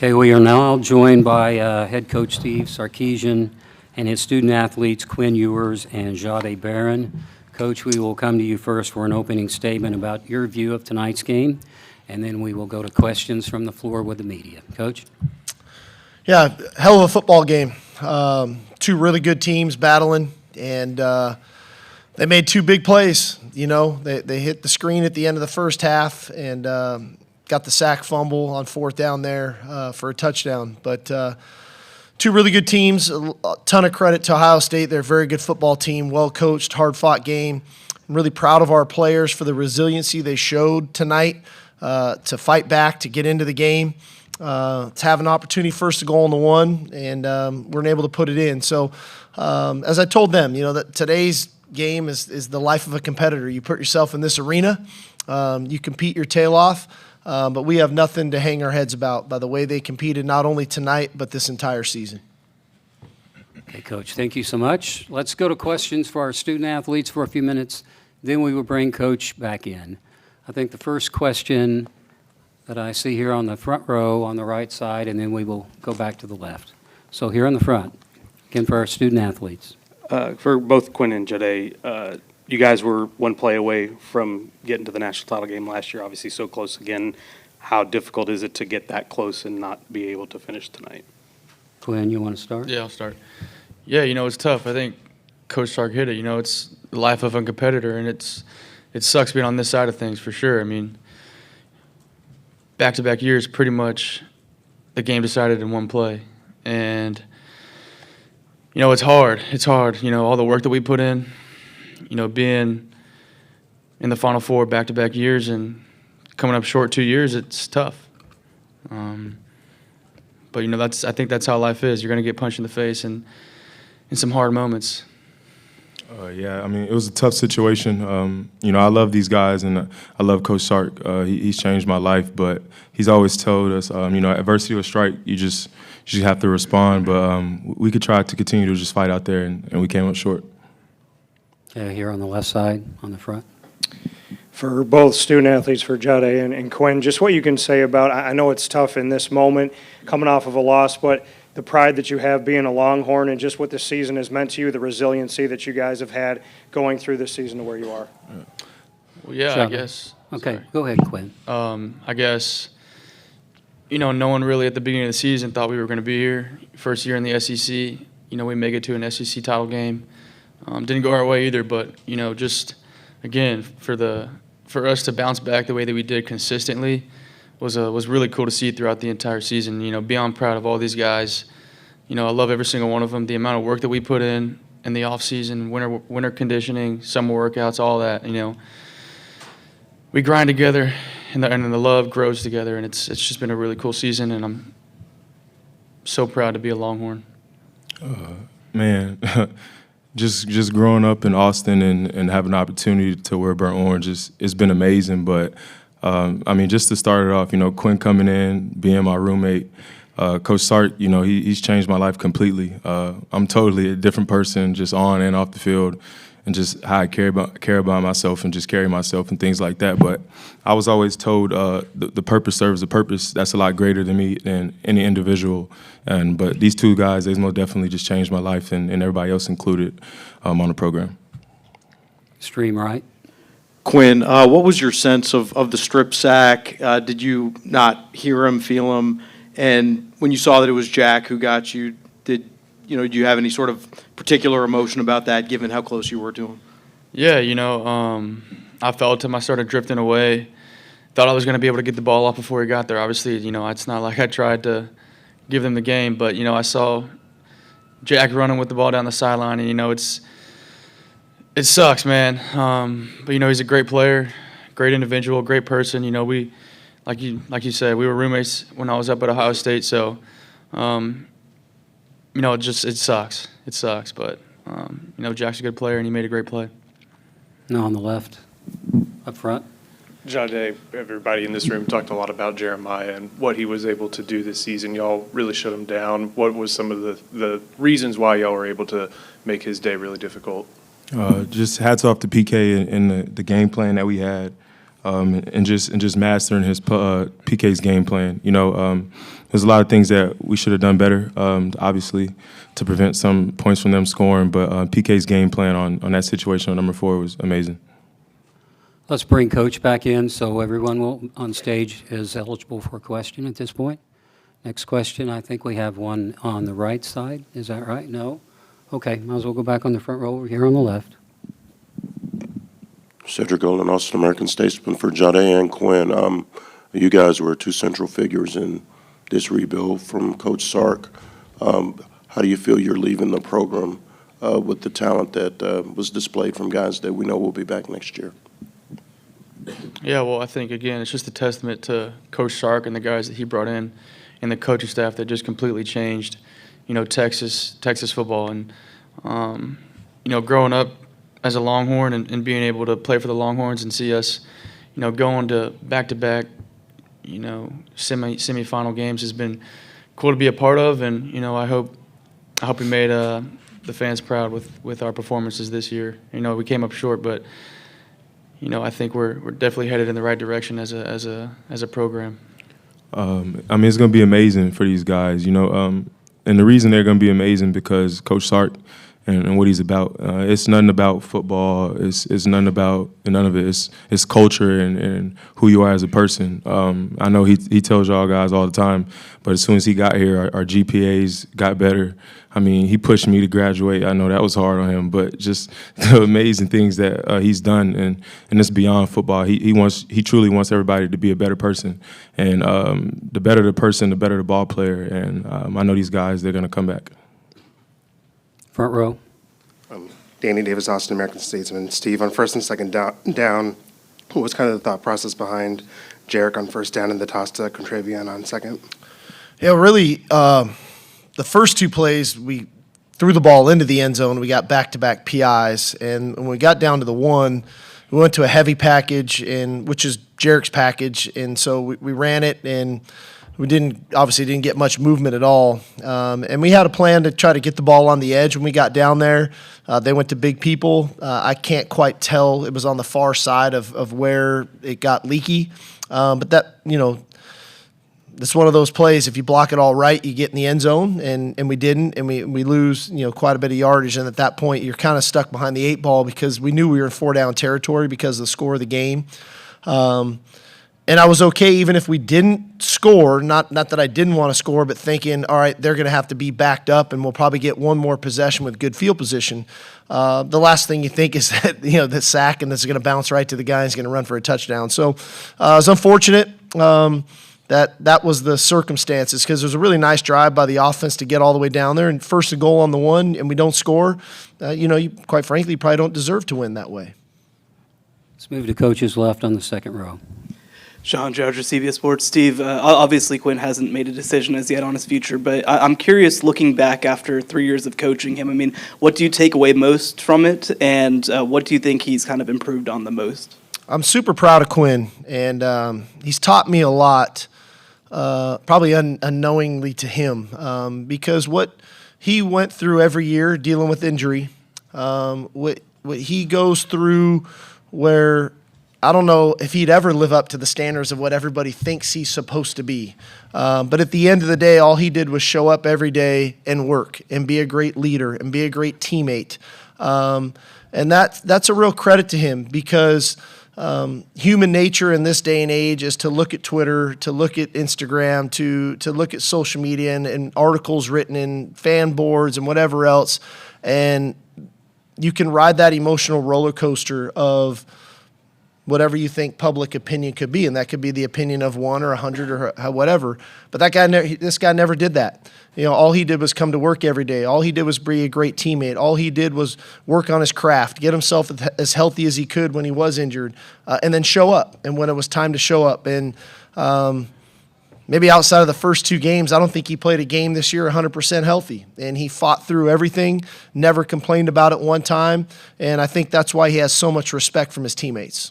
Okay, we are now joined by head coach Steve Sarkisian and his student athletes Quinn Ewers and Jade Barron. Coach, we will come to you first for an opening statement about your view of tonight's game, and then we will go to questions from the floor with the media. Coach? Yeah, hell of a football game. Two really good teams battling, and they made two big plays. You know, they hit the screen at the end of the first half and got the sack fumble on fourth down there for a touchdown. But two really good teams, a ton of credit to Ohio State. They're a very good football team, well-coached, hard-fought game. I'm really proud of our players for the resiliency they showed tonight to fight back, to get into the game. To have an opportunity first to go on the one, and we're able to put it in. So as I told them, you know, that today's game is the life of a competitor. You put yourself in this arena, you compete your tail off, but we have nothing to hang our heads about by the way they competed not only tonight but this entire season. Okay, Coach, thank you so much. Let's go to questions for our student athletes for a few minutes. Then we will bring Coach back in. I think the first question that I see here on the front row on the right side, and then we will go back to the left. So here in the front, again for our student athletes. For both Quinn and Jade, you guys were one play away from getting to the national title game last year, obviously so close again. How difficult is it to get that close and not be able to finish tonight? Quinn, you want to start? Yeah, I'll start. Yeah, you know, it's tough. I think Coach Sark hit it. You know, it's the life of a competitor, and it sucks being on this side of things for sure. I mean, back-to-back years, pretty much the game decided in one play. And, you know, it's hard. It's hard. You know, all the work that we put in, you know, being in the Final Four back-to-back years and coming up short 2 years, it's tough. But, you know, I think that's how life is. You're going to get punched in the face and in some hard moments. Yeah, I mean, it was a tough situation. You know, I love these guys, and I love Coach Sark. He's changed my life, but he's always told us, you know, adversity or strike, you just have to respond. But we could try to continue to just fight out there, and we came up short. Here on the left side, on the front. For both student athletes, for Jade and Quinn, just what you can say about, I know it's tough in this moment, coming off of a loss, but the pride that you have being a Longhorn and just what this season has meant to you, the resiliency that you guys have had going through this season to where you are. Well, yeah, I guess. Okay, Sorry. go ahead, Quinn. I guess, you know, no one really at the beginning of the season thought we were going to be here. First year in the SEC, you know, we make it to an SEC title game. Didn't go our way either, but, you know, just, again, for us to bounce back the way that we did consistently was really cool to see throughout the entire season. You know, beyond proud of all these guys. You know, I love every single one of them. The amount of work that we put in the off season, winter conditioning, summer workouts, all that. You know, we grind together, and the love grows together, and it's just been a really cool season, and I'm so proud to be a Longhorn. Man, just growing up in Austin and having an opportunity to wear burnt orange, it's been amazing, but. I mean, just to start it off, you know, Quinn coming in, being my roommate, Coach Sark, you know, he's changed my life completely. I'm totally a different person, just on and off the field, and just how I care about myself and just carry myself and things like that. But I was always told the purpose serves a purpose that's a lot greater than me than any individual. But these two guys, they most definitely just changed my life and everybody else included on the program. Stream right. Quinn, what was your sense of the strip sack? Did you not hear him, feel him? And when you saw that it was Jack who got you, do you have any sort of particular emotion about that, given how close you were to him? Yeah, you know, I felt him. I started drifting away. Thought I was going to be able to get the ball off before he got there. Obviously, you know, it's not like I tried to give them the game, but, you know, I saw Jack running with the ball down the sideline, and, you know, it sucks, man. But, you know, he's a great player, great individual, great person. You know, we, like you said, we were roommates when I was up at Ohio State. So, you know, it sucks. It sucks. But, you know, Jack's a good player, and he made a great play. Now on the left, up front. Jade, everybody in this room talked a lot about Jeremiah and what he was able to do this season. Y'all really shut him down. What was some of the reasons why y'all were able to make his day really difficult? Just hats off to PK and the game plan that we had. and just mastering his PK's game plan. There's a lot of things that we should have done better, obviously, to prevent some points from them scoring. But PK's game plan on that situation on number 4 was amazing. Let's bring Coach back in so everyone on stage is eligible for a question at this point. Next question, I think we have one on the right side. Is that right? No? Okay, might as well go back on the front row over here on the left. Cedric Golden, Austin American Statesman for Jade and Quinn. You guys were 2 central figures in this rebuild from Coach Sark. How do you feel you're leaving the program with the talent that was displayed from guys that we know will be back next year? Yeah, well, I think, again, it's just a testament to Coach Sark and the guys that he brought in and the coaching staff that just completely changed, Texas football. And, growing up as a Longhorn and being able to play for the Longhorns and see us, going to back-to-back, semifinal games has been cool to be a part of. And, I hope we made the fans proud with our performances this year. We came up short, but I think we're definitely headed in the right direction as a program. It's going to be amazing for these guys, and the reason they're going to be amazing because Coach Sark and what he's about. It's nothing about football. It's nothing about none of it. It's culture and who you are as a person. I know he tells y'all guys all the time, but as soon as he got here, our GPAs got better. He pushed me to graduate. I know that was hard on him, but just the amazing things that he's done, and it's beyond football. He truly wants everybody to be a better person, and the better the person, the better the ball player. And I know these guys, they're going to come back. Front row. Danny Davis, Austin American Statesman. Steve, on first and second down, what was kind of the thought process behind Jarek on first down and the toss to Contravian on second? Yeah, really, the first 2 plays, we threw the ball into the end zone. We got back-to-back PIs. And when we got down to the 1, we went to a heavy package, which is Jarek's package. And so we ran it, and we obviously didn't get much movement at all. And we had a plan to try to get the ball on the edge when we got down there. They went to big people. I can't quite tell. It was on the far side of where it got leaky. But that, it's one of those plays. If you block it all right, you get in the end zone, and we didn't, and we lose quite a bit of yardage. And at that point, you're kind of stuck behind the 8 ball because we knew we were in 4-down territory because of the score of the game. And I was okay even if we didn't score, not that I didn't want to score, but thinking, all right, they're going to have to be backed up and we'll probably get one more possession with good field position. The last thing you think is that, the sack and this is going to bounce right to the guy who's going to run for a touchdown. So it was unfortunate that was the circumstances because it was a really nice drive by the offense to get all the way down there. And first and goal on the 1 and we don't score, you quite frankly, probably don't deserve to win that way. Let's move to coach's left on the second row. Sean Judger, CBS Sports. Steve, obviously Quinn hasn't made a decision as yet on his future, but I'm curious, looking back after 3 years of coaching him, what do you take away most from it, and what do you think he's kind of improved on the most? I'm super proud of Quinn, and he's taught me a lot, probably unknowingly to him, because what he went through every year dealing with injury, what he goes through where I don't know if he'd ever live up to the standards of what everybody thinks he's supposed to be. But at the end of the day, all he did was show up every day and work and be a great leader and be a great teammate. And that's a real credit to him because human nature in this day and age is to look at Twitter, to look at Instagram, to look at social media and articles written in fan boards and whatever else. And you can ride that emotional roller coaster of whatever you think public opinion could be, and that could be the opinion of 1 or 100 or whatever. But this guy never did that. All he did was come to work every day. All he did was be a great teammate. All he did was work on his craft, get himself as healthy as he could when he was injured, and then show up. And when it was time to show up, and maybe outside of the first 2 games, I don't think he played a game this year 100% healthy. And he fought through everything, never complained about it one time, and I think that's why he has so much respect from his teammates.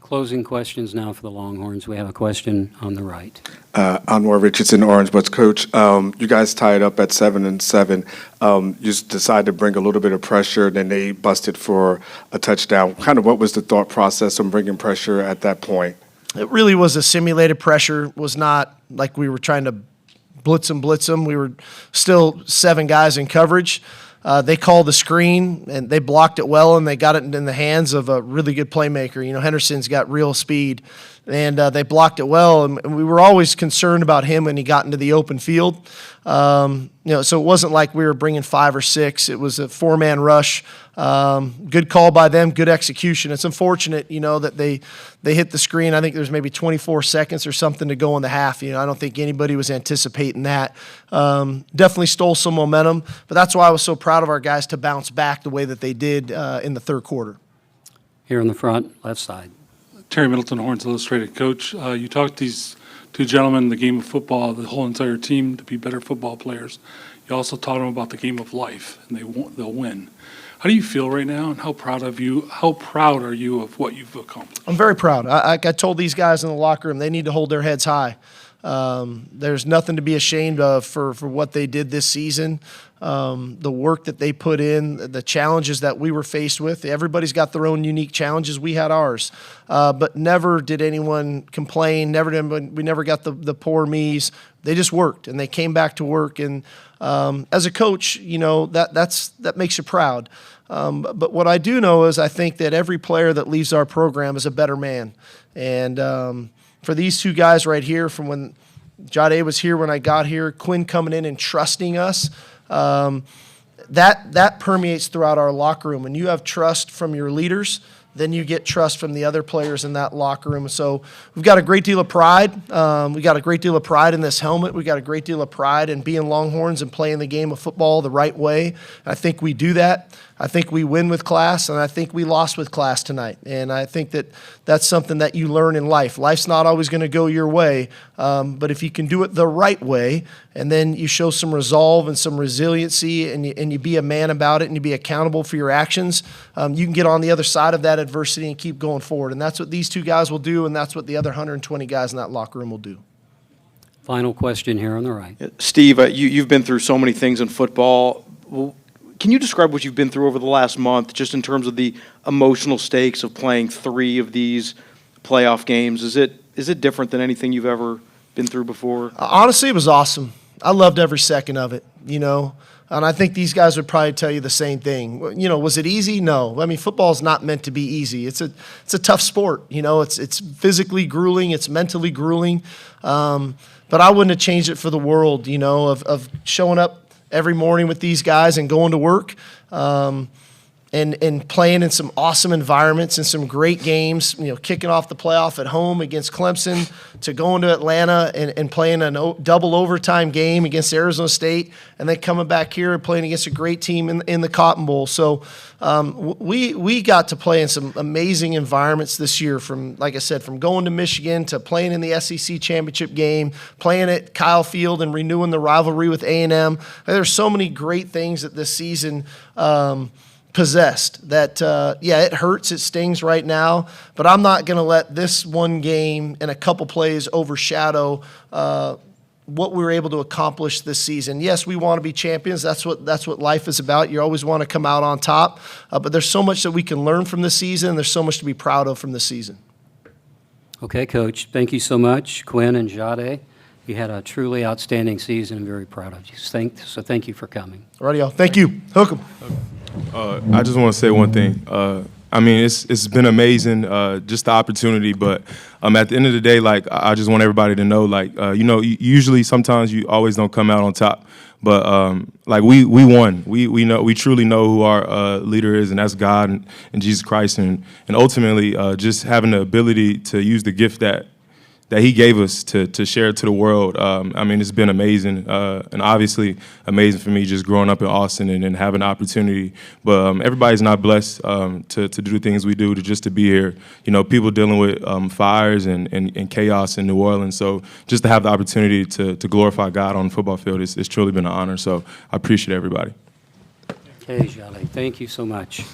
Closing questions now for the Longhorns. We have a question on the right. Anwar Richardson, Orange Bucks coach. You guys tied up at 7-7. You just decided to bring a little bit of pressure, then they busted for a touchdown. Kind of what was the thought process on bringing pressure at that point? It really was a simulated pressure. It was not like we were trying to blitz them. We were still 7 guys in coverage. They called the screen, and they blocked it well, and they got it in the hands of a really good playmaker. You know, Henderson's got real speed, and they blocked it well, and we were always concerned about him when he got into the open field. So it wasn't like we were bringing 5 or 6. It was a 4-man rush. Good call by them, good execution. It's unfortunate, that they hit the screen. I think there's maybe 24 seconds or something to go in the half. I don't think anybody was anticipating that. Definitely stole some momentum, but that's why I was so proud of our guys to bounce back the way that they did in the third quarter. Here in the front, left side. Terry Middleton, Horns Illustrated. Coach, you talked to these 2 gentlemen in the game of football, the whole entire team, to be better football players. You also taught them about the game of life, and they'll win. How do you feel right now, and how proud are you of what you've accomplished? I'm very proud. I told these guys in the locker room they need to hold their heads high. There's nothing to be ashamed of for what they did this season, the work that they put in, the challenges that we were faced with. Everybody's got their own unique challenges. We had ours. But never did anyone complain. We never got the poor me's. They just worked, and they came back to work. And as a coach, that makes you proud. But what I do know is I think that every player that leaves our program is a better man. And for these 2 guys right here, from when Jade was here when I got here, Quinn coming in and trusting us, that permeates throughout our locker room. When you have trust from your leaders, then you get trust from the other players in that locker room. So we've got a great deal of pride. We got a great deal of pride in this helmet. We got a great deal of pride in being Longhorns and playing the game of football the right way. I think we do that. I think we win with class, and I think we lost with class tonight. And I think that that's something that you learn in life. Life's not always going to go your way, but if you can do it the right way, and then you show some resolve and some resiliency, and you be a man about it, and you be accountable for your actions, you can get on the other side of that adversity and keep going forward. And that's what these 2 guys will do, and that's what the other 120 guys in that locker room will do. Final question here on the right. Steve, you've been through so many things in football. Can you describe what you've been through over the last month, just in terms of the emotional stakes of playing 3 of these playoff games? Is it different than anything you've ever been through before? Honestly, it was awesome. I loved every second of it, and I think these guys would probably tell you the same thing. Was it easy? No. I mean, football is not meant to be easy. It's a tough sport. It's physically grueling. It's mentally grueling. But I wouldn't have changed it for the world, of showing up every morning with these guys and going to work and playing in some awesome environments and some great games, kicking off the playoff at home against Clemson, to going to Atlanta and playing a double overtime game against Arizona State, and then coming back here and playing against a great team in the Cotton Bowl. So we got to play in some amazing environments this year, from going to Michigan to playing in the SEC championship game, playing at Kyle Field and renewing the rivalry with A&M. There's so many great things that this season possessed that, it hurts, it stings right now, but I'm not going to let this one game and a couple plays overshadow what we were able to accomplish this season. Yes, we want to be champions. That's what life is about. You always want to come out on top, but there's so much that we can learn from this season. There's so much to be proud of from this season. Okay, Coach, thank you so much. Quinn and Jade, you had a truly outstanding season. I'm very proud of you. So thank you for coming. All right, y'all. Thank you. Hook 'em. I just want to say one thing. It's been amazing, just the opportunity. But at the end of the day, I just want everybody to know, usually sometimes you always don't come out on top. But we won. We truly know who our leader is, and that's God and Jesus Christ, and ultimately just having the ability to use the gift that He gave us to share it to the world. It's been amazing, and obviously amazing for me just growing up in Austin and having the opportunity. But everybody's not blessed to do the things we do, to be here. People dealing with fires and chaos in New Orleans. So just to have the opportunity to glorify God on the football field, it's truly been an honor. So I appreciate everybody. Okay, Jale, thank you so much.